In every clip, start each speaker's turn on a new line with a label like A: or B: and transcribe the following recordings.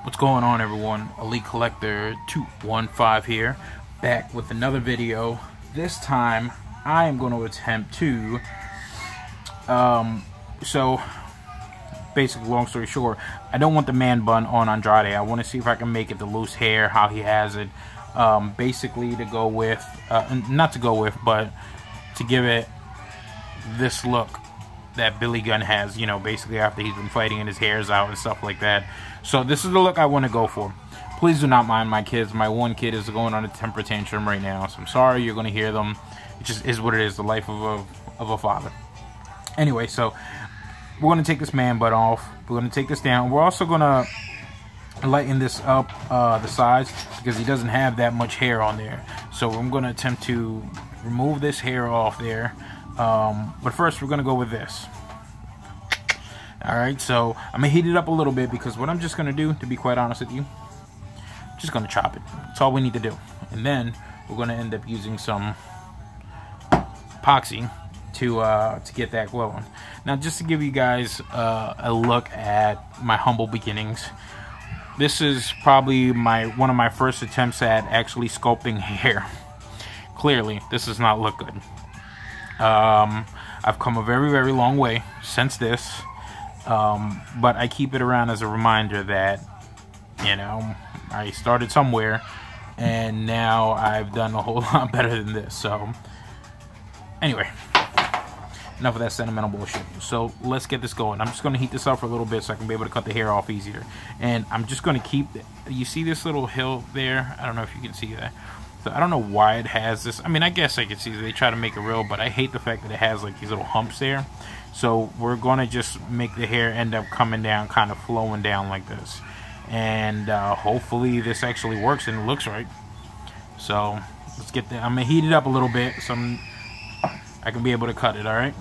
A: What's going on, everyone? Elite Collector 215 here, back with another video. This time I am going to attempt to so basically, long story short, I don't want the man bun on Andrade. I want to see if I can make it the loose hair, how he has it, basically to go with not to go with, but to give it this look that Billy Gunn has, you know, basically after he's been fighting and his hair's out and stuff like that. So this is the look I want to go for. Please do not mind my kids. My one kid is going on a temper tantrum right now, so I'm sorry. You're going to hear them. It just is what it is, the life of a father. Anyway, so we're going to take this man butt off. We're going to take this down. We're also going to lighten this up, the sides, because he doesn't have that much hair on there. So I'm going to attempt to remove this hair off there. But first we're going to go with this. Alright, so I'm going to heat it up a little bit, because what I'm just going to do, to be quite honest with you, I'm just going to chop it. That's all we need to do. And then we're going to end up using some epoxy to get that glowing. Now, just to give you guys a look at my humble beginnings, this is probably one of my first attempts at actually sculpting hair. Clearly, this does not look good. I've come a very, very long way since this, but I keep it around as a reminder that, you know, I started somewhere, and now I've done a whole lot better than this. So, anyway, enough of that sentimental bullshit. So, let's get this going. I'm just going to heat this up for a little bit so I can be able to cut the hair off easier. And I'm just going to keep, you see this little hill there? I don't know if you can see that. So I don't know why it has this. I mean, I guess I can see they try to make it real, but I hate the fact that it has like these little humps there. So we're going to just make the hair end up coming down, kind of flowing down like this. And hopefully this actually works and it looks right. So let's get that. I'm going to heat it up a little bit so I can be able to cut it, all right?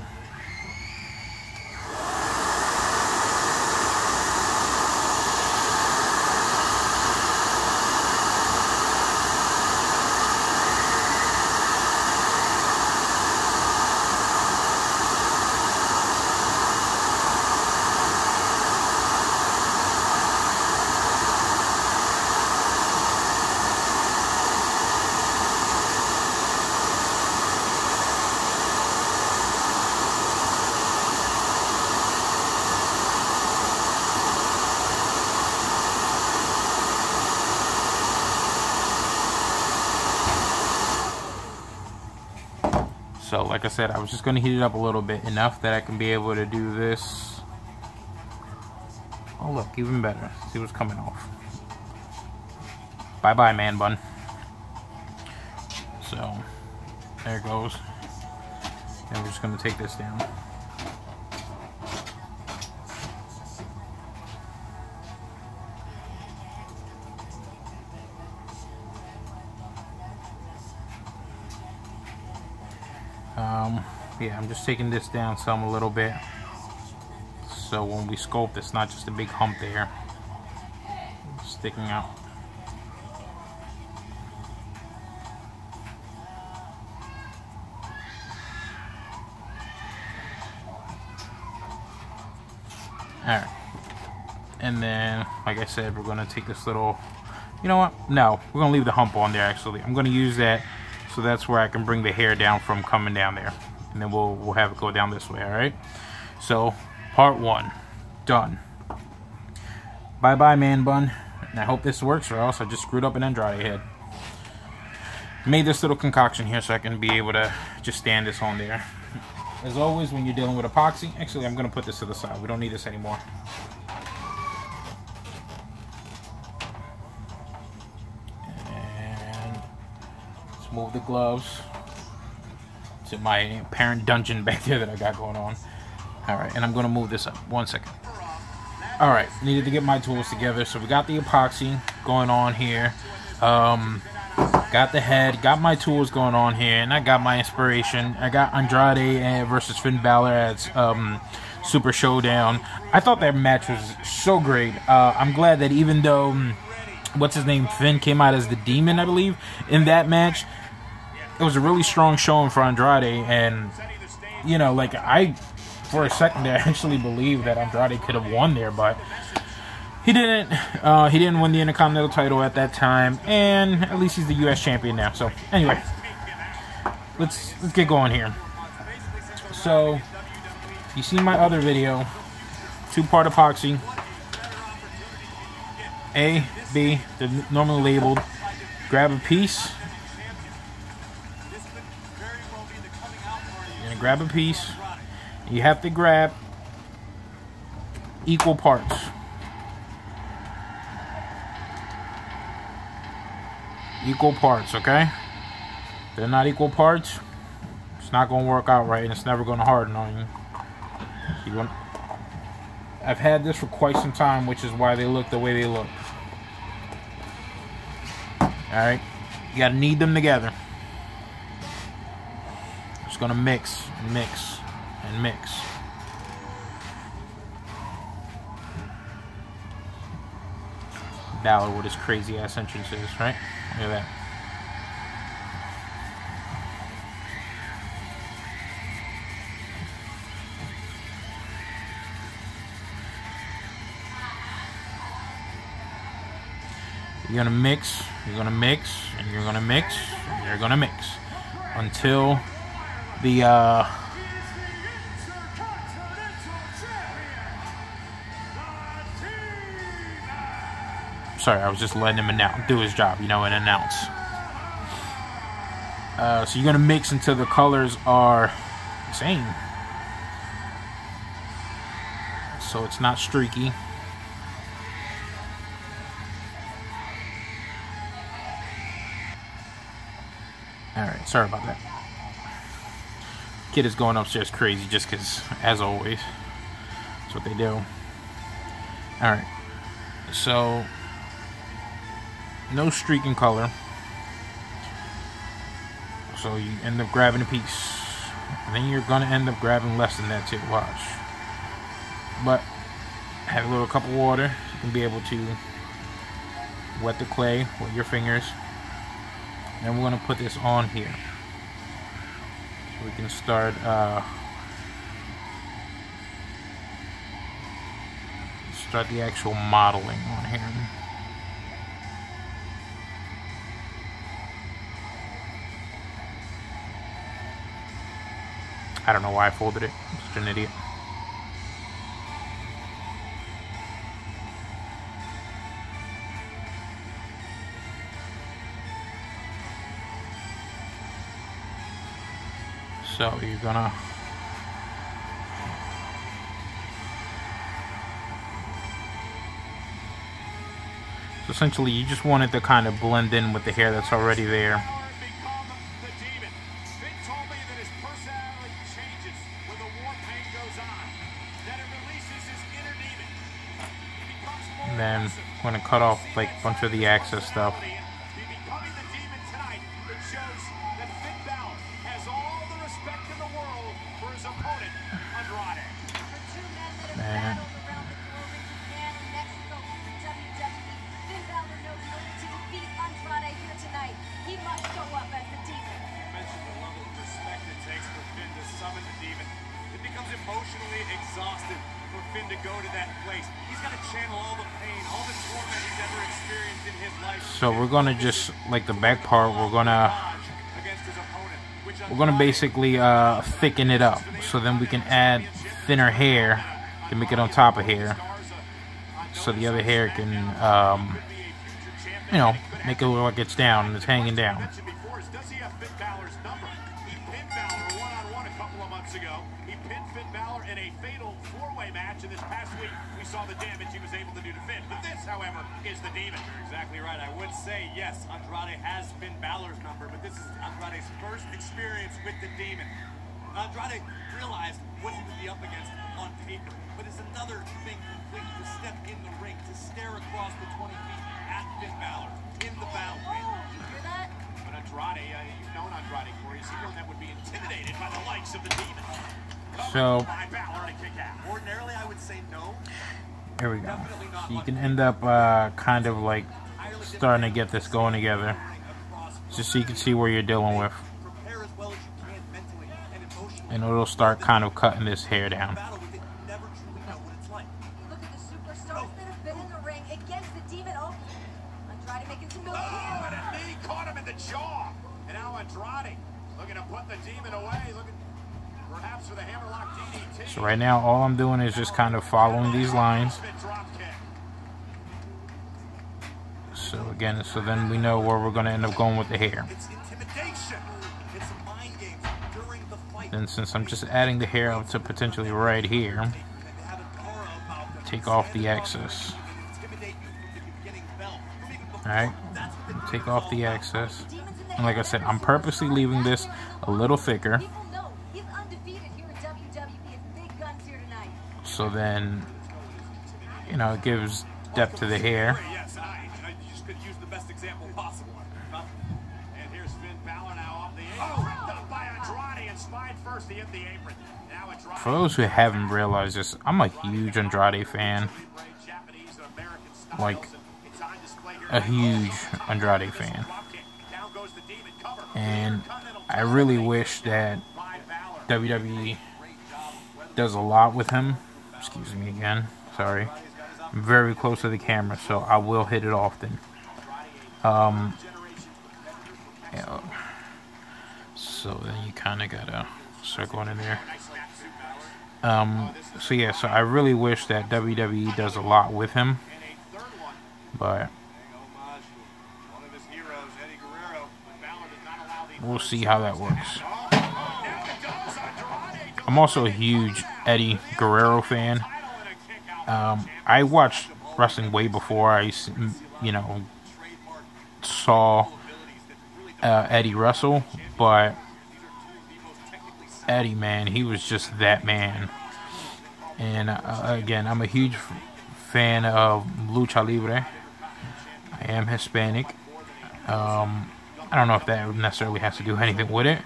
A: So, like I said, I was just going to heat it up a little bit, enough that I can be able to do this. Oh, look, even better. See what's coming off. Bye-bye, man bun. So, there it goes. And we're just going to take this down. Yeah, I'm just taking this down some a little bit, so when we sculpt, it's not just a big hump there sticking out. Alright, and then, like I said, we're going to take this little, you know what, no, we're going to leave the hump on there. Actually, I'm going to use that, so that's where I can bring the hair down from coming down there. And then we'll have it go down this way, alright? So, part 1, done. Bye-bye, man bun. And I hope this works, or else I just screwed up an Andrade head. Made this little concoction here so I can be able to just stand this on there. As always, when you're dealing with epoxy, actually, I'm going to put this to the side. We don't need this anymore. And let's move the gloves to my apparent dungeon back there that I got going on. Alright, and I'm going to move this up. 1 second. Alright, needed to get my tools together. So we got the epoxy going on here. Got the head, got my tools going on here, and I got my inspiration. I got Andrade versus Finn Balor at Super Showdown. I thought that match was so great. I'm glad that even though, what's his name, Finn came out as the Demon, I believe, in that match, it was a really strong showing for Andrade, and, you know, like, for a second there, I actually believed that Andrade could have won there, but He didn't win the Intercontinental title at that time, and at least he's the U.S. champion now. So anyway, let's get going here. So you seen my other video, 2-part epoxy, A, B, they're normally labeled. Grab a piece. You're gonna grab a piece. You have to grab equal parts. Equal parts, okay? If they're not equal parts, it's not gonna work out right, and it's never gonna harden on you. I've had this for quite some time, which is why they look the way they look. Alright, you gotta knead them together. Just gonna mix and mix and mix. Ballard with his crazy ass entrances, right? Look at that. You're gonna mix, you're gonna mix, and you're gonna mix, and you're gonna mix until the sorry, I was just letting him do his job, you know, and announce. So you're gonna mix until the colors are the same, so it's not streaky. Alright, sorry about that. Kid is going upstairs crazy just because, as always, that's what they do. Alright, so no streaking color. So you end up grabbing a piece. And then you're going to end up grabbing less than that too, watch. But have a little cup of water. You can be able to wet the clay with your fingers. And we're going to put this on here. So we can start the actual modeling on here. I don't know why I folded it. I'm such an idiot. So you're gonna essentially you just want it to kind of blend in with the hair that's already there. And then I'm gonna cut off like a bunch of the excess stuff. And
B: he must show up as the demon. You mentioned the level of respect it takes for Finn to summon the demon. It becomes emotionally exhausting for Finn to go to that place. He's got to channel all the pain, all the torment he's ever experienced in his life.
A: So we're gonna just, like the back part, we're gonna basically thicken it up. So then we can add thinner hair to make it on top of hair. So the other hair can, you know, make it look like it's down and it's hanging down.
B: Does he have Finn Balor's number? He pinned Balor one-on-one a couple of months ago. He pinned Finn Balor in a fatal four-way match, and this past week we saw the damage he was able to do to Finn. But this, however, is the demon. You're exactly right. I would say, yes, Andrade has Finn Balor's number, but this is Andrade's first experience with the demon. Andrade realized what he would be up against on paper, but it's another thing completely to step in the ring, to stare across the 20 feet at Finn Balor in the battle ring. You hear that? But Andrade, you've known Andrade for years. He's one that would be intimidated by the likes of the demon.
A: So
B: By Balor to kick out. Ordinarily, I would say no.
A: here we go. So you can end up kind of like starting to get this going together, just so you can see where you're dealing with. And it'll start kind of cutting this hair down.
B: Look at the superstars that have been in the ring Oh, and a knee caught him in the jaw. And now Andrade looking to put the Demon away. Looking perhaps for the hammerlock DDT.
A: So right now, all I'm doing is just kind of following these lines. So again, so then we know where we're going to end up going with the hair.
B: It's intimidation. It's mind games during the fight.
A: Then since I'm just adding the hair up to potentially right here, take off the excess. Alright, take off the excess. And like I said, I'm purposely leaving this a little thicker. So then, you know, it gives depth to the hair.
B: Yes, and I just could use the best example possible. And here's Finn Balor now off the apron. Ripped up by Andrade and spine first. He hit the apron. Now Andrade.
A: For those who haven't realized this, I'm a huge Andrade fan. Like, a huge Andrade fan. And I really wish that WWE does a lot with him. Excuse me again. Sorry. I'm very close to the camera, so I will hit it often. Yeah. So then you kind of gotta start going in there. So yeah, so I really wish that WWE does a lot with him, but we'll see how that works. I'm also a huge Eddie Guerrero fan. I watched wrestling way before I, you know, saw Eddie wrestle, but Eddie, man, he was just that man. And again, I'm a huge fan of Lucha Libre. I am Hispanic. I don't know if that necessarily has to do anything with it,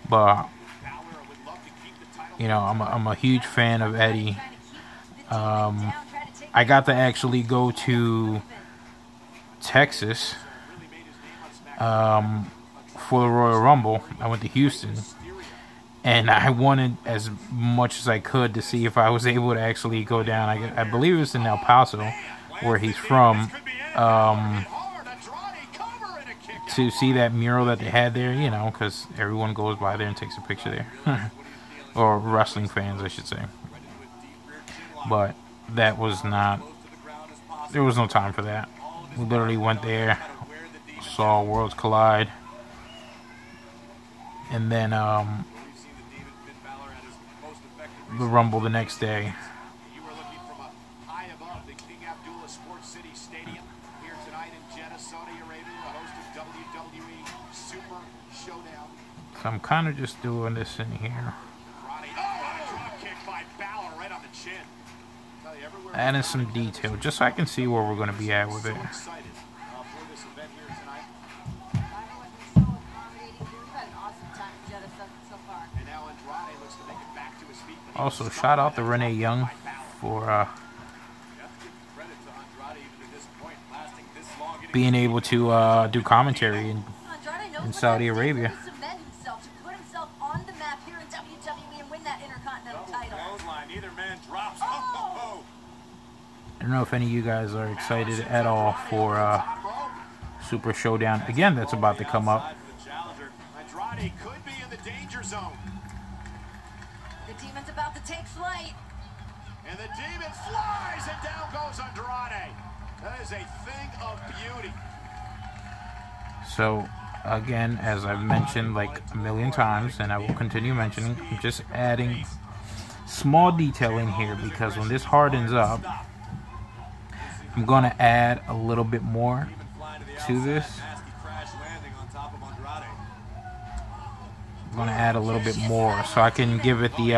A: but you know, I'm a huge fan of Eddie. I got to actually go to Texas for the Royal Rumble. I went to Houston, and I wanted as much as I could to see if I was able to actually go down. I believe it's in El Paso, where he's from, to see that mural that they had there, you know, because everyone goes by there and takes a picture there. Or wrestling fans, I should say. But that was not, there was no time for that. We literally went there, saw Worlds Collide, and then the Rumble the next day.
B: You were looking from a high above the King Abdullah Sports City Stadium here tonight in Jeddah, Saudi Arabia, the host of WWE Super Showdown.
A: So I'm kind of just doing this in here. Adding some detail, just so I can see where we're going to be at with it. Also, shout out to Renee Young for being able to do commentary in Saudi Arabia. I don't know if any of you guys are excited at all for Super Showdown. Again, that's about to come up.
B: Andrade could be in the danger zone.
C: The Demon's about to take flight.
B: And the Demon flies, and down goes Andrade. That is a thing of beauty.
A: So, again, as I've mentioned like a million times, and I will continue mentioning, I'm just adding small detail in here because when this hardens up, I'm going to add a little bit more to this. I'm going to add a little bit more so I can give it the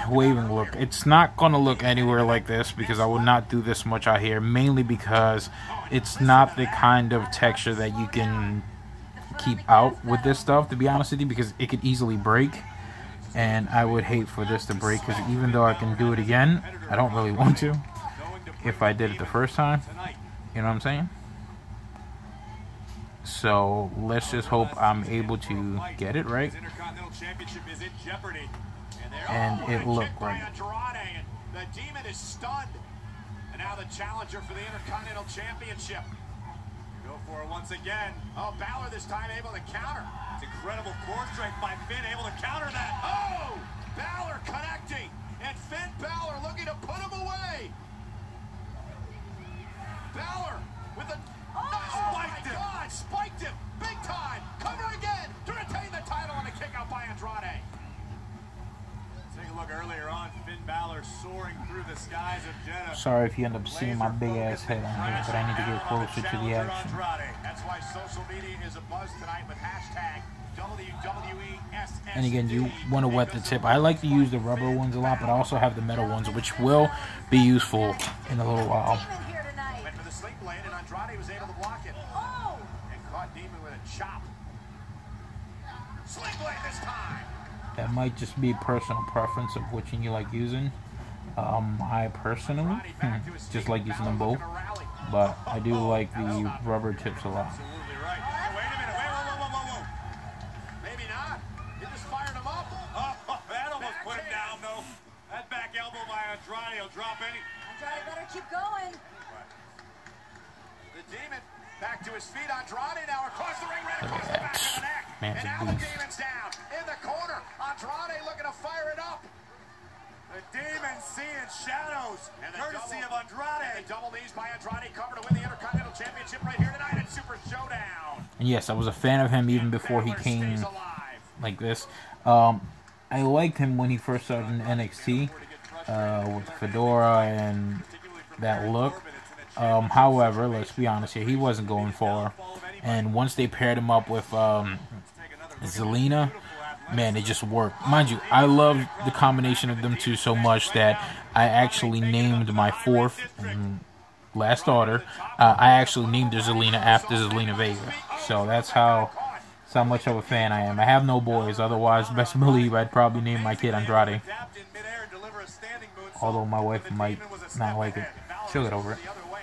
A: waving look. It's not going to look anywhere like this because I will not do this much out here, mainly because it's not the kind of texture that you can keep out with this stuff, to be honest with you, because it could easily break. And I would hate for this to break because even though I can do it again, I don't really want to. If I did it the first time, you know what I'm saying? So let's just hope I'm able to get it right. And it looked right.
B: The Demon is stunned. And now now the challenger for the Intercontinental Championship. Go for it once again. Oh, Balor this time able to counter. It's incredible core strength by Finn, able to counter that. Oh! Balor connecting. And Finn Balor looking to put him away. Balor with a... Spiked him. Big time. Cover again to retain the title on a kick out by Andrade. Take a look earlier on. Finn Balor soaring through the skies of Jeddah.
A: Sorry if you end up seeing my big ass head on here, but I need to get closer to the action.
B: That's why social media is abuzz tonight with hashtag WWESS.
A: And again, you want to wet the tip. I like to use the rubber ones a lot, but I also have the metal ones, which will be useful in a little while.
B: Went for the sling blade, and Andrade was able to block it. Oh! And caught Demon with a chop. Sling blade this time.
A: That might just be personal preference of which one you like using. I personally just like using them both, but I do like the rubber tips a lot.
B: Absolutely right. Wait a minute. Whoa. Maybe not. It just fired him up. Oh, that almost put him down, though. That back elbow by Andrade will drop any.
C: Andrade better keep going.
B: The Demon back to his feet. Andrade now across the ring, right across the back of the neck.
A: Man's
B: and
A: a
B: now the
A: beast.
B: Demon's down in the corner. Andrade looking to fire it up. The Demon seeing shadows, courtesy of Andrade. And the double knees by Andrade cover to win the Intercontinental Championship right here tonight at Super Showdown.
A: And yes, I was a fan of him even before he came like this. I liked him when he first started in NXT with Fedora and that look. However, let's be honest here, he wasn't going far. And once they paired him up with Zelina, man, it just worked. Mind you, I love the combination of them two so much that I actually named my fourth and last daughter. I actually named her Zelina after Zelina Vega. So that's how much of a fan I am. I have no boys, otherwise, best believe I'd probably name my kid Andrade. Although my wife might not like it. She'll get over it.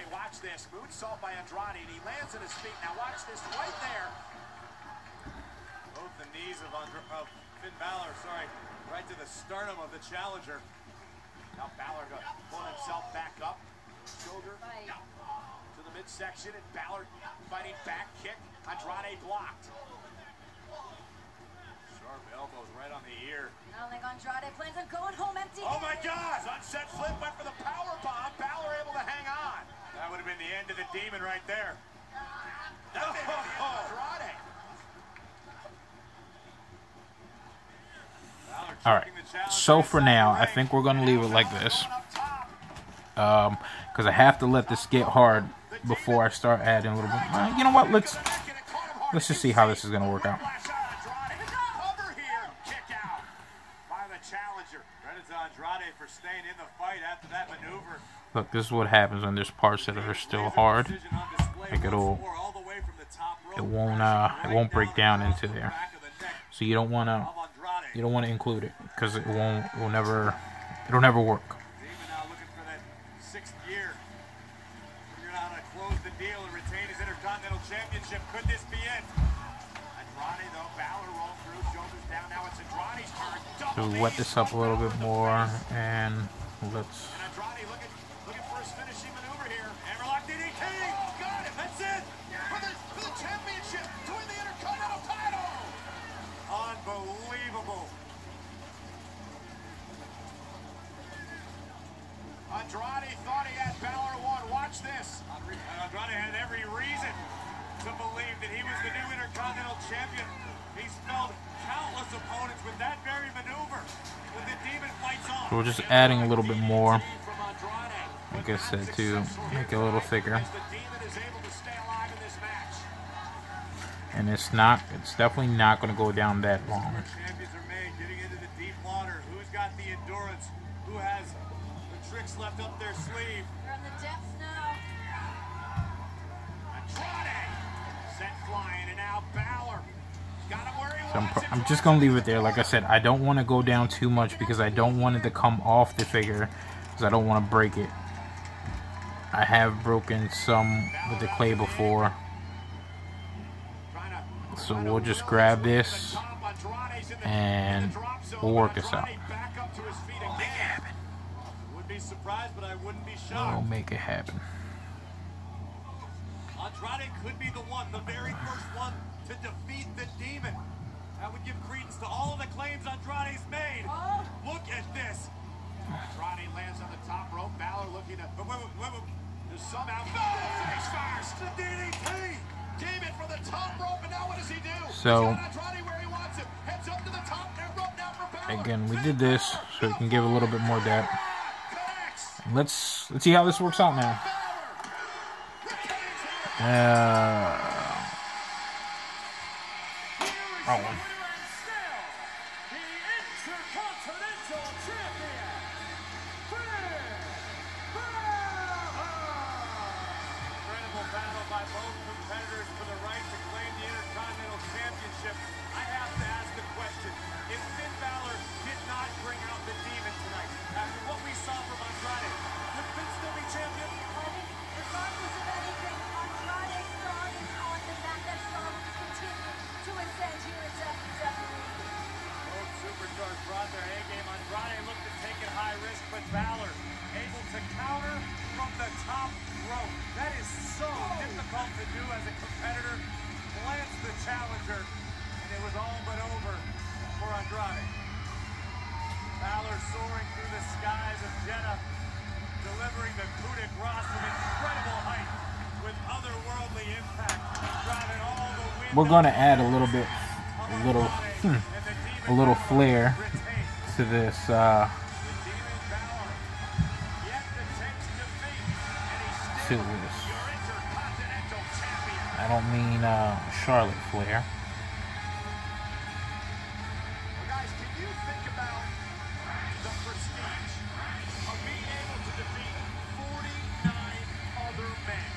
B: Watch this. Moonsault by Andrade, and he lands at his feet. Now watch this right there. Both the knees of Finn Balor, right to the sternum of the challenger. Now Balor pulling himself back up. Shoulder to the midsection, and Balor fighting back kick. Andrade blocked. Sharp elbows right on the ear.
C: I don't think Andrade plans on going home empty-handed.
B: Oh my God! Sunset flip went for the power bomb. Balor able to hang on. That would have been the end of the Demon right there. That may be the end of Andrade.
A: All right. So for now, I think we're gonna leave it like this, because I have to let this get hard before I start adding a little bit. You know what? Let's just see how this is gonna work out. Look, this is what happens when there's parts that are still hard. Like it won't break down into there. So you don't wanna include it because it'll never work.
B: Now looking for that 6th year. Figuring out how to close the deal and retain his Intercontinental Championship. Could this be it? Andrade though, Balor rolled through, shoulders down. Now it's Andrade's turn.
A: So wet this up a little bit more, and let's.
B: And Andrade looking for his finishing maneuver here. Hammerlock DDT. Got it. That's it. For the championship to win the Intercontinental title. Unbelievable. Andrade thought he had Balor won. Watch this. Andrade had every reason to believe that he was the new Intercontinental Champion. He's felled countless opponents with that very maneuver. When the Demon fights on.
A: So we're just adding a little bit more, like I said, to make it a little thicker. And it's definitely not going to go down that long.
B: Champions are made, getting into the deep water. Who's got the endurance? Who has the tricks left up their sleeve?
C: They're in the depths now.
B: Andrade sent flying, and now Balor got him where he
A: So
B: wants.
A: I'm just going to leave it there. Like I said, I don't want to go down too much because I don't want it to come off the figure because I don't want to break it. I have broken some with the clay before. So we'll just grab this and we'll work this out.
B: Back up to his feet again. Would be surprised. surprised, but I wouldn't be
A: We'll
B: shocked.
A: make it happen.
B: Andrade could be the one, the very first one to defeat the Demon. That would give credence to all of the claims Andrade's made. Look at this. Andrade lands on the top rope. Balor looking to somehow face first. The DDT. Demon from the top rope, and now what does he do?
A: So
B: Andrade where he wants him. Heads up to the top rope now for Balor.
A: again, we did this so we can give a little bit more depth. Let's see how this works out now. Wrong one.
B: Incredible battle by both competitors for the right to claim the Intercontinental Championship. I have to ask the question, if Finn Balor did not bring out the Demon tonight, after what we saw from Andrade, would Finn still be champion?
C: I think regardless of anything, Andrade's star is on the map. That star will continue to ascend here at WWE.
B: Both superstars brought their A game. Andrade looked to take it high risk, but Balor able to counter from the top rope. That is so difficult to do as a competitor. Glance the challenger, and it was all but over for Andrade. Balor soaring through the skies of Jeddah, delivering the coup de grace from incredible height with otherworldly impact, driving all the wind.
A: We're going to add a little bit, a little flair to this. To this. I don't mean Charlotte Flair.
B: Well, guys, can you think about the prestige of being able to defeat 49 other men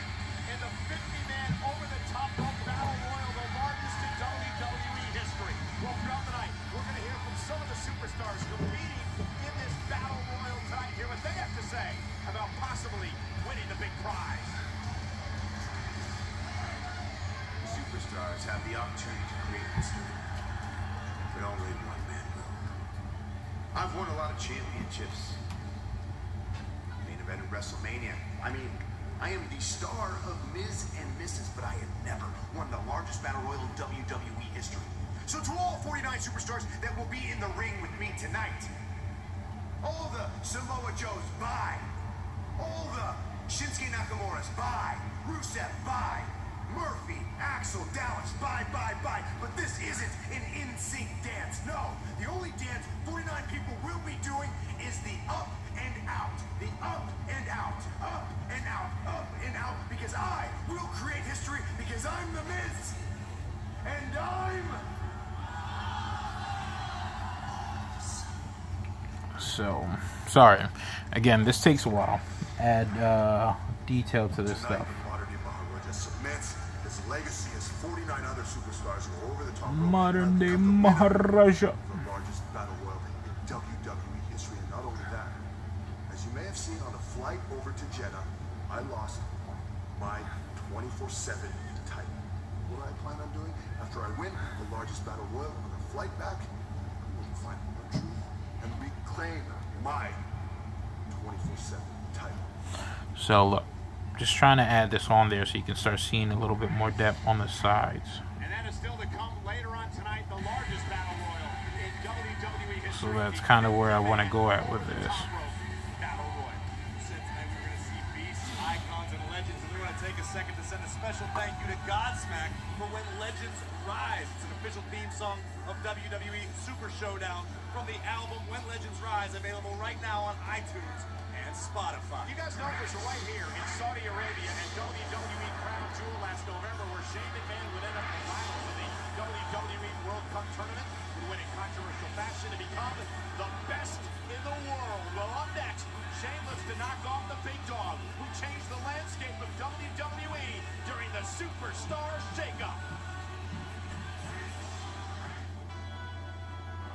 B: in the 50-man over-the-top rope battle royal, the largest in WWE history? Well, throughout the night, we're going to hear from some of the superstars competing in this battle royal tonight. Hear what they have to say about possibly winning the big prize.
D: Superstars have the opportunity to create history, but only one man will. I've won a lot of championships. Main event at WrestleMania. I mean, I am the star of Ms. and Mrs., but I have never won the largest battle royal in WWE history. So to all 49 superstars that will be in the ring with me tonight, all the Samoa Joes, bye. All the Shinsuke Nakamura's, bye. Rusev, bye. Murphy, Axel, Dallas, bye, bye, bye. But this isn't an in-sync dance. No, the only dance 49 people will be doing is the up and out. The up and out, up and out, up and out. Because I will create history because I'm the Miz. And I'm...
A: So, sorry. Again, this takes a while. Add detail to this stuff.
D: Cements his legacy as 49 other superstars who are over the top.
A: Modern day Maharaja.
D: The largest battle royal in WWE history, and not only that, as you may have seen on the flight over to Jeddah, I lost my 24/7 title. What do I plan on doing after I win the largest battle royal on the flight back? I'm going to find the truth and reclaim my 24/7 title.
A: So look. Just trying to add this on there so you can start seeing a little bit more depth on the sides.
B: And that is still to come later on tonight, the largest battle royal in WWE history.
A: So that's kind of where I want to go at with this.
B: Battle royal. Said tonight we're going to see beasts, icons, and legends, and we want to take a second to send a special thank you to Godsmack for When Legends Rise. It's an official theme song of WWE Super Showdown from the album When Legends Rise, available right now on iTunes and Spotify. You guys know it was right here in Saudi Arabia at WWE Crown Jewel last November where Shane McMahon would end up in the finals of the WWE World Cup Tournament, would win in controversial fashion to become the best in the world. Well, up next, Sheamus to knock off the big dog who changed the landscape of WWE during the Superstars Shake-Up.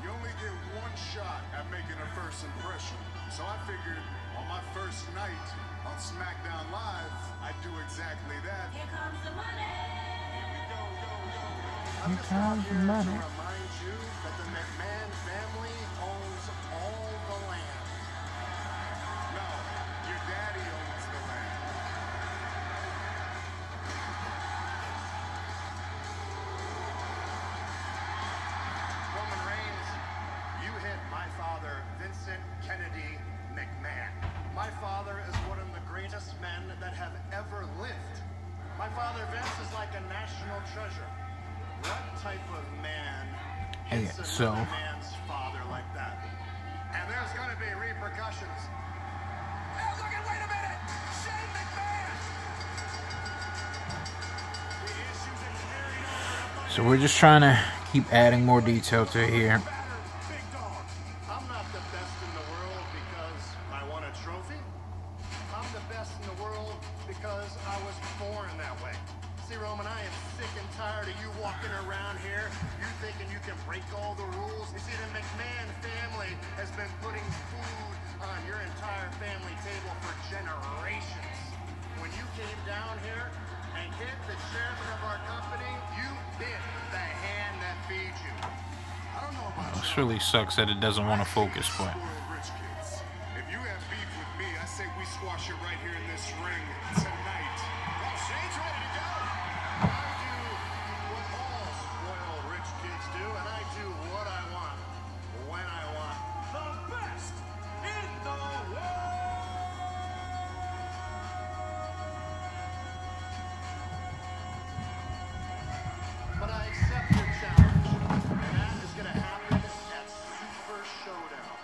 E: You only get one shot at making a first impression. So I figured on my first night on SmackDown Live, I'd do exactly that.
C: Here comes the money.
E: Here we go.
A: Here comes the money.
E: To remind you that the McMahon family owns all the land. No,
D: father, Vincent Kennedy McMahon. My father is one of the greatest men that have ever lived. My father, Vince, is like a national treasure. What type of man hits another man's father like that? And there's going to be repercussions. Hey, look at, wait a minute! Shane McMahon! The issues are carried over to
A: So we're just trying to keep adding more detail to it here.
D: Big dog. I'm not the best in the world because I won a trophy. I'm the best in the world because I was born that way. See, Roman, I am sick and tired of you walking around here, you thinking you can break all the rules. You see, the McMahon family has been putting food on your entire family table for generations. When you came down here and hit the chairman of our company, you bit the hand that feeds you. I don't know about
A: This really sucks that it doesn't want to focus, but
E: Rich kids. If you have beef with me, I say we squash it right here in this ring tonight.
B: Well, Shane's ready to go.
D: I do what all spoiled rich kids do, and I do what I want, when I want.
B: The best in the world.
D: But I accept your challenge, and that is going to happen at Super Showdown.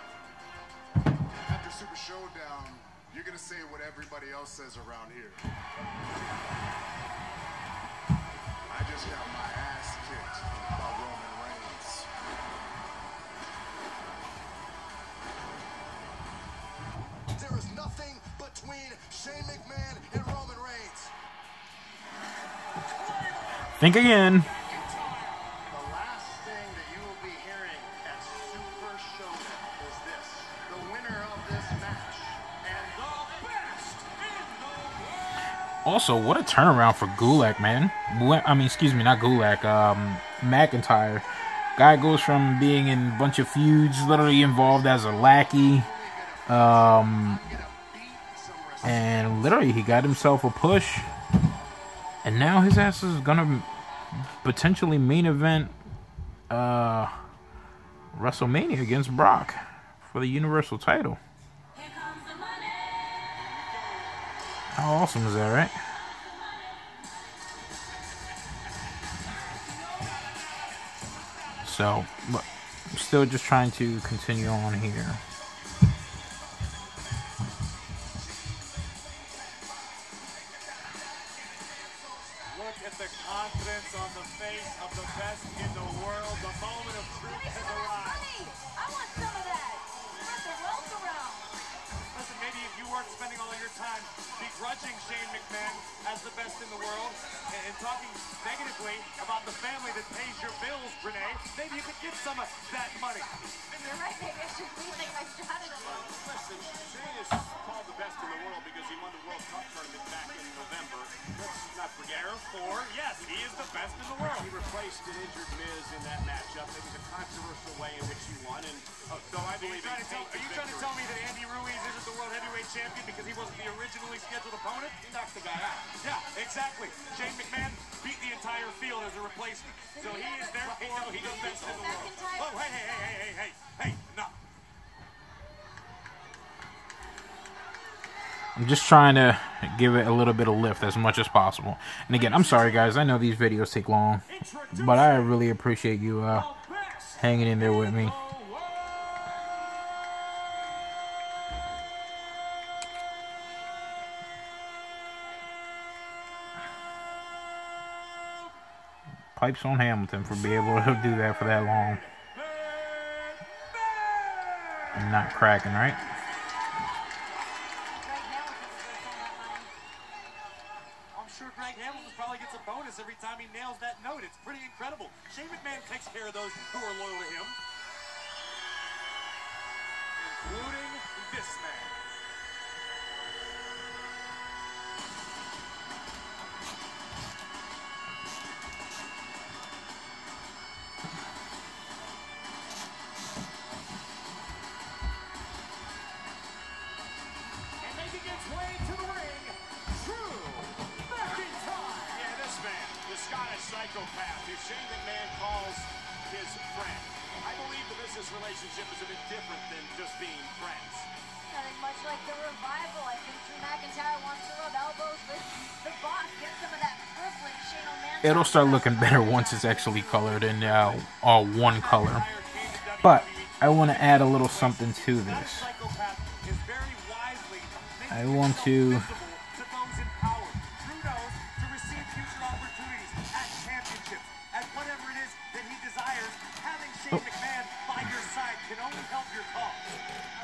E: After Super Showdown, you're gonna say what everybody else says around here. I just got my ass kicked by Roman Reigns. There is nothing between Shane McMahon and Roman Reigns.
A: think again.
D: The last thing that you will be hearing at Super Showdown is this. The winner of this match and the best in the world.
A: Also, what a turnaround for Gulak, man. I mean, excuse me, not Gulak. McIntyre. Guy goes from being in a bunch of feuds, literally involved as a lackey, and literally he got himself a push, and now his ass is gonna potentially main event WrestleMania against Brock for the Universal title. How awesome is that, right? So, but I'm still just trying to continue on here.
B: Look at the confidence on the face of the best in the world. The moment of truth has arrived.
C: I want some of that. Spread the wealth around.
B: Listen, maybe if you weren't spending all your time begrudging Shane McMahon as the best in the world and talking negatively about the family that pays your bills, Renee, maybe you could get some of that money.
C: You're right, maybe I should rethink my strategy.
B: Listen, Shane is called the best in the world because he won the World Cup tournament back in November. Let's not forget. Therefore, yes, he is the best in the world. He replaced an injured Miz in that matchup. It was a controversial way in which he won, and so I believe. Are you trying to tell me that Andy Ruiz isn't the world heavyweight champion because he wasn't the originally scheduled opponent? He knocked the guy out. Yeah, exactly. Shane McMahon beat the entire field as a replacement, so he is therefore the best in the world. Oh, hey, no.
A: I'm just trying to give it a little bit of lift as much as possible. And again, I'm sorry guys, I know these videos take long, but I really appreciate you hanging in there with me. Pipes on Hamilton for being able to do that for that long. And not cracking, right?
B: I'm sure Greg Hamilton probably gets a bonus every time he nails that note. It's pretty incredible. Shane McMahon takes care of those who are loyal to him, including this man. And making its way to the ring, Drew McIntyre. Yeah, this man, the Scottish psychopath, who Shane McMahon calls his friend. I believe the business relationship is a bit different than just being friends.
C: I think much like the Revival, I think Drew McIntyre wants to rub elbows with the boss, get some of that privilege Shane O'Man.
A: It'll start looking better once it's actually colored in all one color. But I want to add a little something to this. I want to
B: Shane McMahon by your side can only help your cause.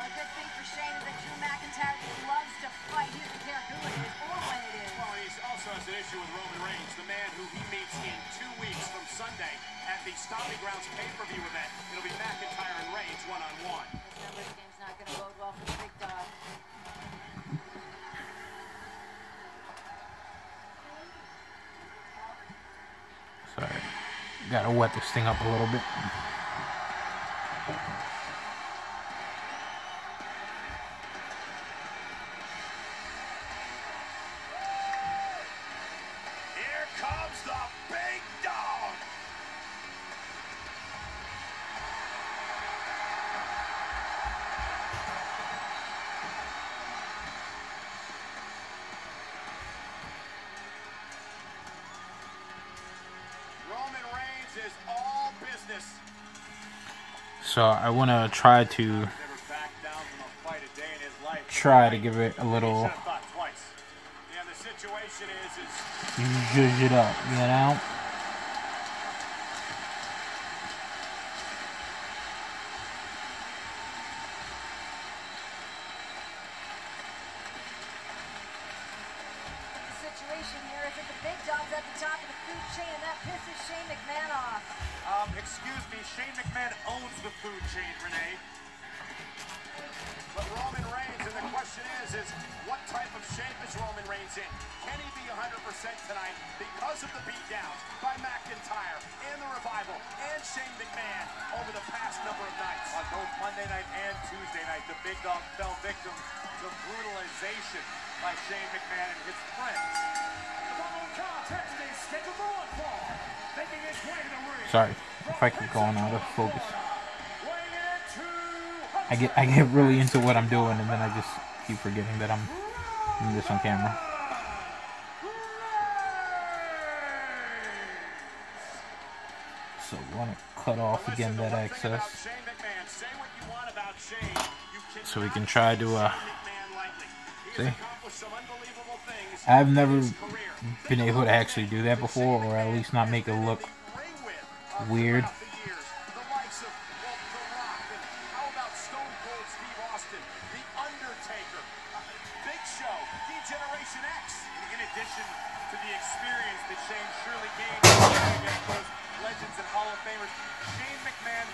C: Well, a good thing for Shane is that Drew McIntyre loves to fight. He doesn't care who it is or when it is.
B: Well, he also has an issue with Roman Reigns, the man who he meets in 2 weeks from Sunday at the Stomping Grounds pay-per-view event. It'll be McIntyre and Reigns one-on-one.
C: This numbers game's not going to bode well for the big dog.
A: Sorry, gotta wet this thing up a little bit.
B: Here comes the big dog. Roman Reigns is all business.
A: So I want to try to
B: Never backed down from a fight a day in his life.
A: give it a little
B: Should have thought twice. Yeah, the situation is
A: zhuzh it up, you know.
C: The situation here is that the big dog's at the top of the food chain, and that pisses Shane McMahon off.
B: Excuse me, Shane McMahon owns the food chain, Renee. But Roman Reigns, and the question is what type of shape is Roman Reigns in? Can he be 100% tonight because of the beatdowns by McIntyre and the Revival and Shane McMahon over the past number of nights? On both Monday night and Tuesday night, the big dog fell victim to brutalization by Shane McMahon and his friends. The following contest is scheduled for one fall, making his way to the ring.
A: Sorry if I keep going out of focus. I get really into what I'm doing, and then I just keep forgetting that I'm doing this on camera. So we want to cut off again that excess, so we can try to see. I've never been able to actually do that before, or at least not make it look weird.
B: In addition to the experience that Shane surely gained against those legends and Hall of Famers, Shane McMahon